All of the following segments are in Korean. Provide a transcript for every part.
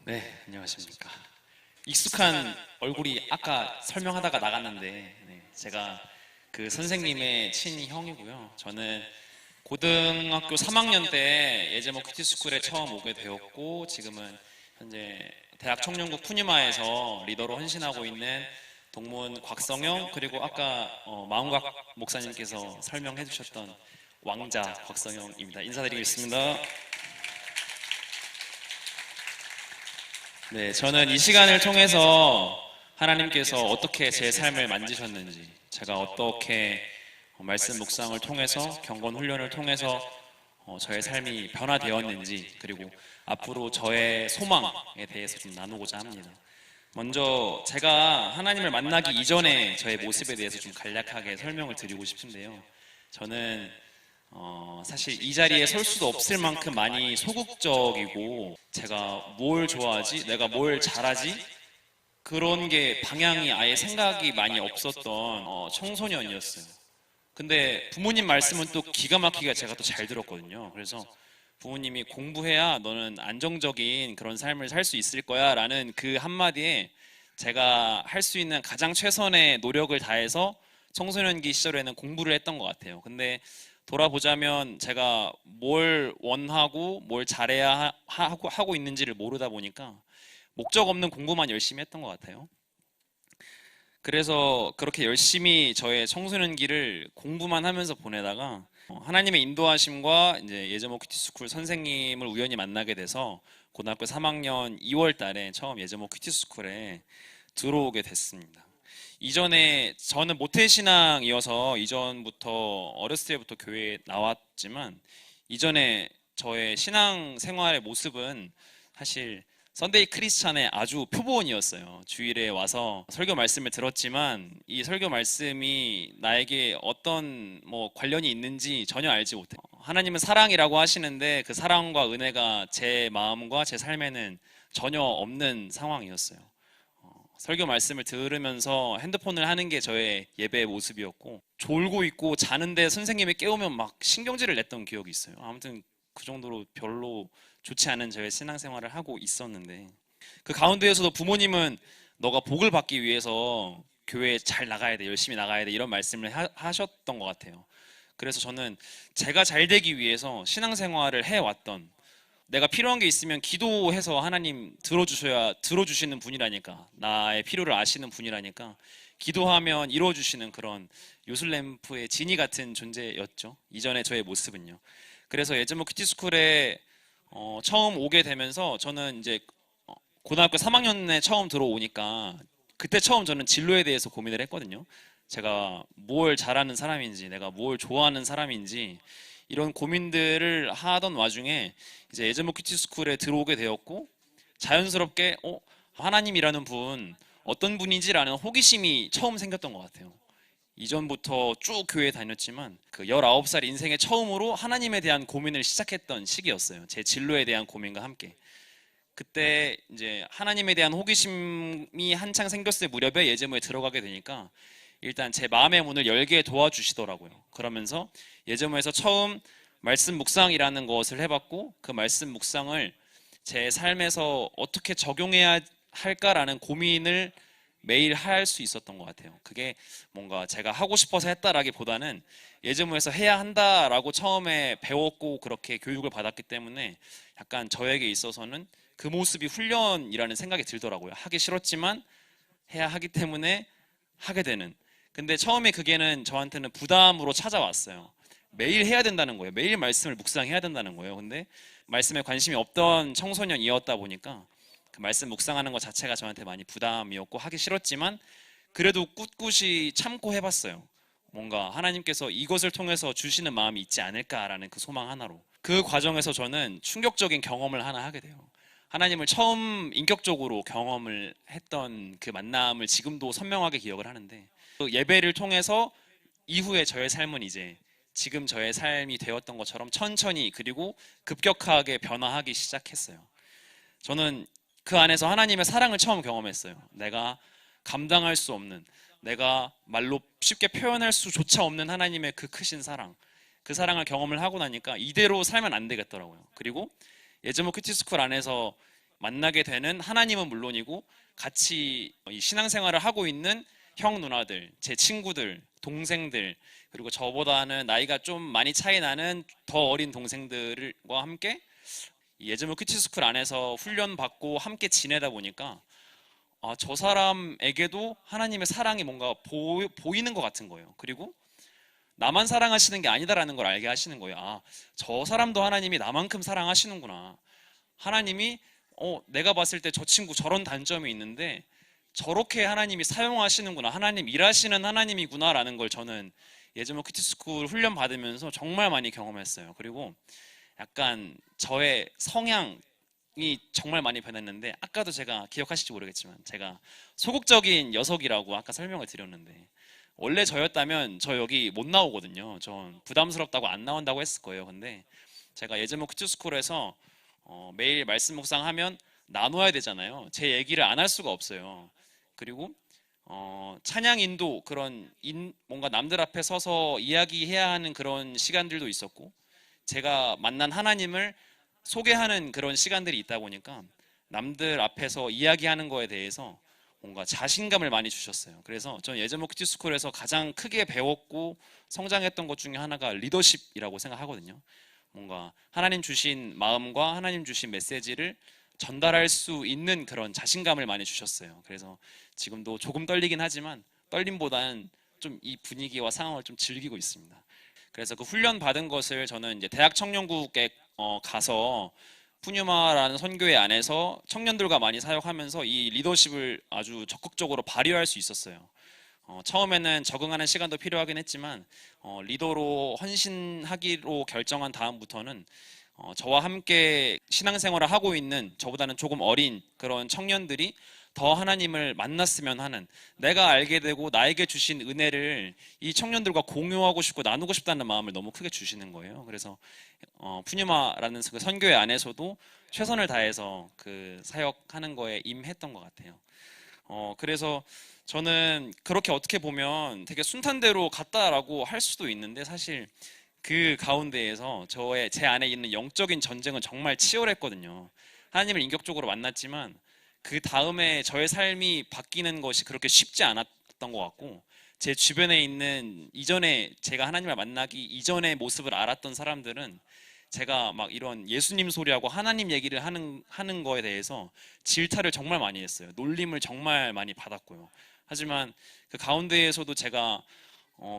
네, 안녕하십니까. 익숙한 얼굴이 아까 설명하다가 나갔는데, 제가 그 선생님의 친형이고요. 저는 고등학교 3학년 때 예제모 큐티스쿨에 처음 오게 되었고, 지금은 현재 대학 청년부 푸니마에서 리더로 헌신하고 있는 동문 곽성영, 그리고 아까 마음각 목사님께서 설명해 주셨던 왕자 곽성영입니다. 인사드리겠습니다. 네, 저는 이 시간을 통해서 하나님께서 어떻게 제 삶을 만지셨는지, 제가 어떻게 말씀 묵상을 통해서, 경건 훈련을 통해서 저의 삶이 변화되었는지, 그리고 앞으로 저의 소망에 대해서 좀 나누고자 합니다. 먼저 제가 하나님을 만나기 이전에 저의 모습에 대해서 좀 간략하게 설명을 드리고 싶은데요. 저는 사실 이 자리에 설 수도 없을 만큼 많이 소극적이고, 제가 뭘 좋아하지? 내가 뭘 잘하지? 그런 게 방향이 아예 생각이 많이 없었던 청소년이었어요. 근데 부모님 말씀은 또 기가 막히게 제가 또 잘 들었거든요. 그래서 부모님이 공부해야 너는 안정적인 그런 삶을 살 수 있을 거야 라는 그 한마디에 제가 할 수 있는 가장 최선의 노력을 다해서 청소년기 시절에는 공부를 했던 것 같아요. 근데 돌아보자면 제가 뭘 원하고 뭘 잘해야 하고 있는지를 모르다 보니까 목적 없는 공부만 열심히 했던 것 같아요. 그래서 그렇게 열심히 저의 청소년기를 공부만 하면서 보내다가 하나님의 인도하심과 이제 예제모 큐티스쿨 선생님을 우연히 만나게 돼서 고등학교 3학년 2월 달에 처음 예제모 큐티스쿨에 들어오게 됐습니다. 이전에 저는 모태신앙이어서 이전부터 어렸을 때부터 교회에 나왔지만, 이전에 저의 신앙 생활의 모습은 사실 선데이 크리스찬의 아주 표본이었어요. 주일에 와서 설교 말씀을 들었지만 이 설교 말씀이 나에게 어떤 관련이 있는지 전혀 알지 못해요. 하나님은 사랑이라고 하시는데 그 사랑과 은혜가 제 마음과 제 삶에는 전혀 없는 상황이었어요. 설교 말씀을 들으면서 핸드폰을 하는 게 저의 예배의 모습이었고, 졸고 있고 자는데 선생님이 깨우면 막 신경질을 냈던 기억이 있어요. 아무튼 그 정도로 별로 좋지 않은 저의 신앙생활을 하고 있었는데, 그 가운데에서도 부모님은 너가 복을 받기 위해서 교회에 잘 나가야 돼, 열심히 나가야 돼, 이런 말씀을 하셨던 것 같아요. 그래서 저는 제가 잘 되기 위해서 신앙생활을 해왔던, 내가 필요한 게 있으면 기도해서 하나님 들어주시는 분이라니까, 나의 필요를 아시는 분이라니까 기도하면 이루어주시는 그런 요술램프의 지니 같은 존재였죠. 이전에 저의 모습은요. 그래서 예즈모 큐티스쿨에 처음 오게 되면서 저는 이제 고등학교 3학년에 처음 들어오니까 그때 처음 저는 진로에 대해서 고민을 했거든요. 제가 뭘 잘하는 사람인지, 내가 뭘 좋아하는 사람인지, 이런 고민들을 하던 와중에 이제 예제모 큐티스쿨에 들어오게 되었고, 자연스럽게 하나님이라는 분 어떤 분인지라는 호기심이 처음 생겼던 것 같아요. 이전부터 쭉 교회 다녔지만 그 19살 인생의 처음으로 하나님에 대한 고민을 시작했던 시기였어요. 제 진로에 대한 고민과 함께. 그때 이제 하나님에 대한 호기심이 한창 생겼을 무렵에 예제모에 들어가게 되니까 일단 제 마음의 문을 열게 도와주시더라고요. 그러면서 예제모에서 처음 말씀 묵상이라는 것을 해봤고, 그 말씀 묵상을 제 삶에서 어떻게 적용해야 할까라는 고민을 매일 할 수 있었던 것 같아요. 그게 뭔가 제가 하고 싶어서 했다라기보다는 예제모에서 해야 한다라고 처음에 배웠고 그렇게 교육을 받았기 때문에 약간 저에게 있어서는 그 모습이 훈련이라는 생각이 들더라고요. 하기 싫었지만 해야 하기 때문에 하게 되는. 근데 처음에 그게는 저한테는 부담으로 찾아왔어요. 매일 해야 된다는 거예요. 매일 말씀을 묵상해야 된다는 거예요. 근데 말씀에 관심이 없던 청소년이었다 보니까 그 말씀 묵상하는 것 자체가 저한테 많이 부담이었고 하기 싫었지만, 그래도 꿋꿋이 참고 해봤어요. 뭔가 하나님께서 이것을 통해서 주시는 마음이 있지 않을까라는 그 소망 하나로. 그 과정에서 저는 충격적인 경험을 하나 하게 돼요. 하나님을 처음 인격적으로 경험을 했던 그 만남을 지금도 선명하게 기억을 하는데, 그 예배를 통해서 이후에 저의 삶은 이제 지금 저의 삶이 되었던 것처럼 천천히 그리고 급격하게 변화하기 시작했어요. 저는 그 안에서 하나님의 사랑을 처음 경험했어요. 내가 감당할 수 없는, 내가 말로 쉽게 표현할 수조차 없는 하나님의 그 크신 사랑, 그 사랑을 경험을 하고 나니까 이대로 살면 안 되겠더라고요. 그리고 예즈모 큐티스쿨 안에서 만나게 되는 하나님은 물론이고 같이 이 신앙생활을 하고 있는 형 누나들, 제 친구들, 동생들, 그리고 저보다는 나이가 좀 많이 차이 나는 더 어린 동생들과 함께 예즈모 큐티스쿨 안에서 훈련 받고 함께 지내다 보니까 저 사람에게도 하나님의 사랑이 뭔가 보이는 것 같은 거예요. 그리고 나만 사랑하시는 게 아니다라는 걸 알게 하시는 거예요. 저 사람도 하나님이 나만큼 사랑하시는구나. 하나님이 내가 봤을 때 저 친구 저런 단점이 있는데 저렇게 하나님이 사용하시는구나. 하나님 일하시는 하나님이구나라는 걸 저는 예즈모 큐티스쿨 훈련 받으면서 정말 많이 경험했어요. 그리고 약간 저의 성향이 정말 많이 변했는데, 아까도 제가 기억하실지 모르겠지만 제가 소극적인 녀석이라고 아까 설명을 드렸는데, 원래 저였다면 저 여기 못 나오거든요. 전 부담스럽다고 안 나온다고 했을 거예요. 근데 제가 예즈모 큐티스쿨에서 매일 말씀 묵상하면 나눠야 되잖아요. 제 얘기를 안 할 수가 없어요. 그리고 찬양 인도, 그런 뭔가 남들 앞에 서서 이야기해야 하는 그런 시간들도 있었고, 제가 만난 하나님을 소개하는 그런 시간들이 있다 보니까 남들 앞에서 이야기하는 거에 대해서 뭔가 자신감을 많이 주셨어요. 그래서 저는 예즈모 큐티스쿨에서 가장 크게 배웠고 성장했던 것 중에 하나가 리더십이라고 생각하거든요. 뭔가 하나님 주신 마음과 하나님 주신 메시지를 전달할 수 있는 그런 자신감을 많이 주셨어요. 그래서 지금도 조금 떨리긴 하지만 떨림보다는 좀 이 분위기와 상황을 좀 즐기고 있습니다. 그래서 그 훈련 받은 것을 저는 이제 대학 청년국에 가서 푸뉴마라는 선교회 안에서 청년들과 많이 사역하면서 이 리더십을 아주 적극적으로 발휘할 수 있었어요. 처음에는 적응하는 시간도 필요하긴 했지만 리더로 헌신하기로 결정한 다음부터는 저와 함께 신앙생활을 하고 있는 저보다는 조금 어린 그런 청년들이 더 하나님을 만났으면 하는, 내가 알게 되고 나에게 주신 은혜를 이 청년들과 공유하고 싶고 나누고 싶다는 마음을 너무 크게 주시는 거예요. 그래서 푸뉴마라는 그 선교회 안에서도 최선을 다해서 그 사역하는 거에 임했던 것 같아요. 그래서 저는 그렇게 어떻게 보면 되게 순탄대로 갔다라고 할 수도 있는데, 사실 그 가운데에서 제 안에 있는 영적인 전쟁은 정말 치열했거든요. 하나님을 인격적으로 만났지만 그 다음에 저의 삶이 바뀌는 것이 그렇게 쉽지 않았던 것 같고, 제 주변에 있는 이전에 제가 하나님을 만나기 이전의 모습을 알았던 사람들은 제가 막 이런 예수님 소리하고 하나님 얘기를 하는 거에 대해서 질타를 정말 많이 했어요. 놀림을 정말 많이 받았고요. 하지만 그 가운데에서도 제가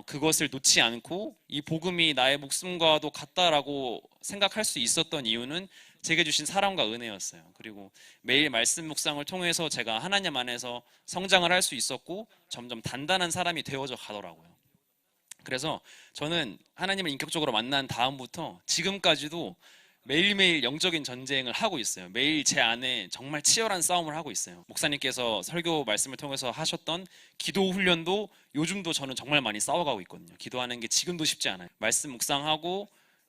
그것을 놓지 않고 이 복음이 나의 목숨과도 같다라고 생각할 수 있었던 이유는 제게 주신 사랑과 은혜였어요. 그리고 매일 말씀 묵상을 통해서 제가 하나님 안에서 성장을 할 수 있었고 점점 단단한 사람이 되어져 가더라고요. 그래서 저는 하나님을 인격적으로 만난 다음부터 지금까지도 매일매일 영적인 전쟁을 하고 있어요. 매일 제 안에 정말 치열한 싸움을 하고 있어요. 목사님께서 설교 말씀을 통해서 하셨던 기도 훈련도 요즘도 저는 정말 많이 싸워가고 있거든요. 기도하는 게 지금도 쉽지 않아요. 말씀 묵상하고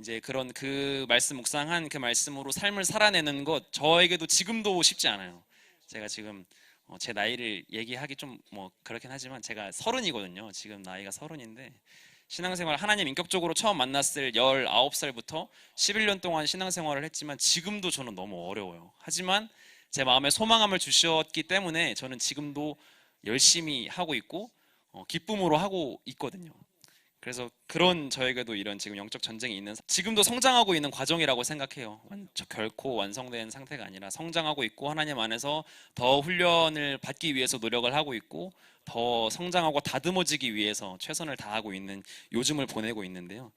이제 그런 그 말씀 묵상한 그 말씀으로 삶을 살아내는 것, 저에게도 지금도 쉽지 않아요. 제가 지금 제 나이를 얘기하기 좀 뭐 그렇긴 하지만 제가 30이거든요. 지금 나이가 30인데 신앙생활, 하나님 인격적으로 처음 만났을 19살부터 11년 동안 신앙생활을 했지만 지금도 저는 너무 어려워요. 하지만 제 마음에 소망함을 주셨기 때문에 저는 지금도 열심히 하고 있고 기쁨으로 하고 있거든요. 그래서 그런 저에게도 이런 지금 영적 전쟁이 있는, 지금도 성장하고 있는 과정이라고 생각해요. 결코 완성된 상태가 아니라 성장하고 있고 하나님 안에서 더 훈련을 받기 위해서 노력을 하고 있고 더 성장하고 다듬어지기 위해서 최선을 다하고 있는 요즘을 보내고 있는데요.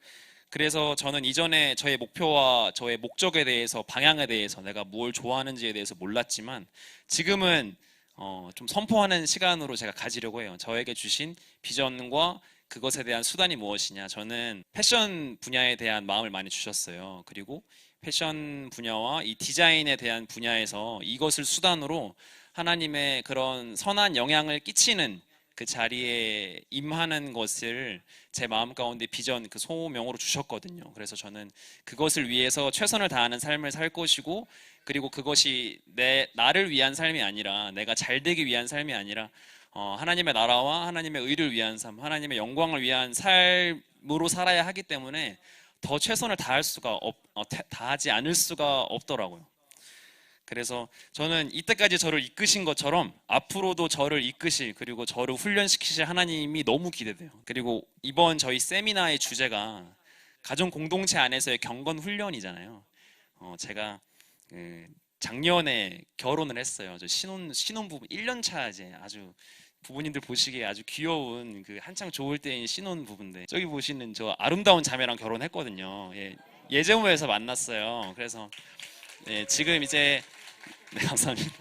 그래서 저는 이전에 저의 목표와 저의 목적에 대해서, 방향에 대해서, 내가 뭘 좋아하는지에 대해서 몰랐지만 지금은 좀 선포하는 시간으로 제가 가지려고 해요. 저에게 주신 비전과 그것에 대한 수단이 무엇이냐. 저는 패션 분야에 대한 마음을 많이 주셨어요. 그리고 패션 분야와 이 디자인에 대한 분야에서 이것을 수단으로 하나님의 그런 선한 영향을 끼치는 그 자리에 임하는 것을 제 마음 가운데 비전, 그 소명으로 주셨거든요. 그래서 저는 그것을 위해서 최선을 다하는 삶을 살 것이고, 그리고 그것이 나를 위한 삶이 아니라, 내가 잘 되기 위한 삶이 아니라 하나님의 나라와 하나님의 의를 위한 삶, 하나님의 영광을 위한 삶으로 살아야 하기 때문에 더 최선을 다할 다하지 않을 수가 없더라고요. 그래서 저는 이때까지 저를 이끄신 것처럼 앞으로도 저를 이끄실, 그리고 저를 훈련시키실 하나님이 너무 기대돼요. 그리고 이번 저희 세미나의 주제가 가정 공동체 안에서의 경건 훈련이잖아요. 제가 작년에 결혼을 했어요. 저 신혼부부 1년 차, 이제 아주 부모님들 보시기에 아주 귀여운, 한창 좋을 때인 신혼부부인데, 저기 보시는 저 아름다운 자매랑 결혼했거든요. 예, 예제모에서 만났어요. 그래서 지금 이제 네, 감사합니다.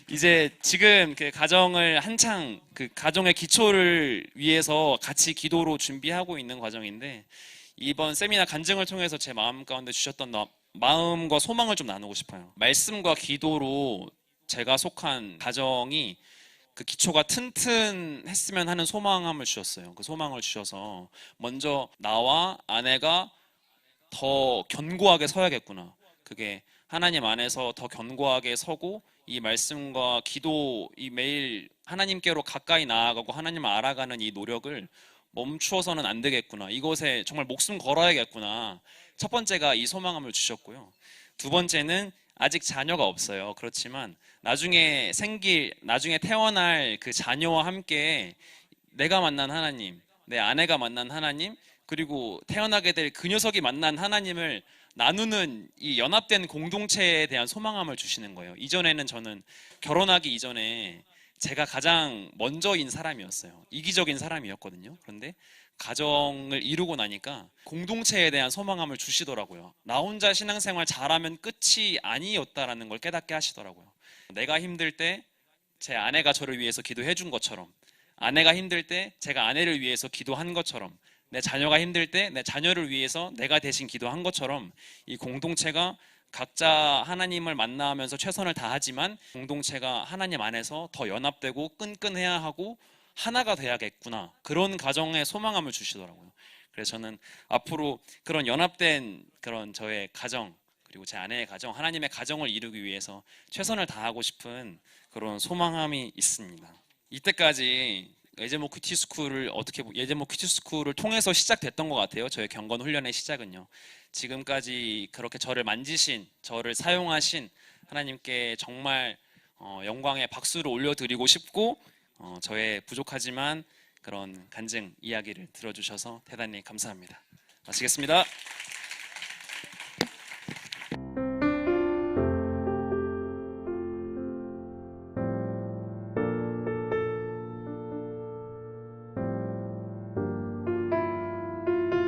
이제 지금 가정을 한창 가정의 기초를 위해서 같이 기도로 준비하고 있는 과정인데, 이번 세미나 간증을 통해서 제 마음 가운데 주셨던 마음과 소망을 좀 나누고 싶어요. 말씀과 기도로 제가 속한 가정이 기초가 튼튼했으면 하는 소망함을 주셨어요. 그 소망을 주셔서 먼저 나와 아내가 더 견고하게 서야겠구나. 그게 하나님 안에서 더 견고하게 서고, 이 말씀과 기도, 이 매일 하나님께로 가까이 나아가고 하나님을 알아가는 이 노력을 멈추어서는 안 되겠구나. 이것에 정말 목숨 걸어야겠구나. 첫 번째가 이 소망함을 주셨고요. 두 번째는 아직 자녀가 없어요. 그렇지만 나중에 태어날 그 자녀와 함께 내가 만난 하나님, 내 아내가 만난 하나님, 그리고 태어나게 될 그 녀석이 만난 하나님을 나누는 이 연합된 공동체에 대한 소망함을 주시는 거예요. 이전에는 저는 결혼하기 이전에 제가 가장 먼저인 사람이었어요. 이기적인 사람이었거든요. 그런데 가정을 이루고 나니까 공동체에 대한 소망함을 주시더라고요. 나 혼자 신앙생활 잘하면 끝이 아니었다라는 걸 깨닫게 하시더라고요. 내가 힘들 때 제 아내가 저를 위해서 기도해 준 것처럼, 아내가 힘들 때 제가 아내를 위해서 기도한 것처럼, 내 자녀가 힘들 때 내 자녀를 위해서 내가 대신 기도한 것처럼, 이 공동체가 각자 하나님을 만나면서 최선을 다하지만 공동체가 하나님 안에서 더 연합되고 끈끈해야 하고 하나가 돼야겠구나, 그런 가정에 소망함을 주시더라고요. 그래서 저는 앞으로 그런 연합된 그런 저의 가정, 그리고 제 아내의 가정, 하나님의 가정을 이루기 위해서 최선을 다하고 싶은 그런 소망함이 있습니다. 이때까지 예제모 큐티스쿨을 통해서 시작됐던 것 같아요. 저의 경건 훈련의 시작은요. 지금까지 그렇게 저를 만지신, 저를 사용하신 하나님께 정말 영광의 박수를 올려드리고 싶고, 저의 부족하지만 그런 간증 이야기를 들어주셔서 대단히 감사합니다. 마치겠습니다.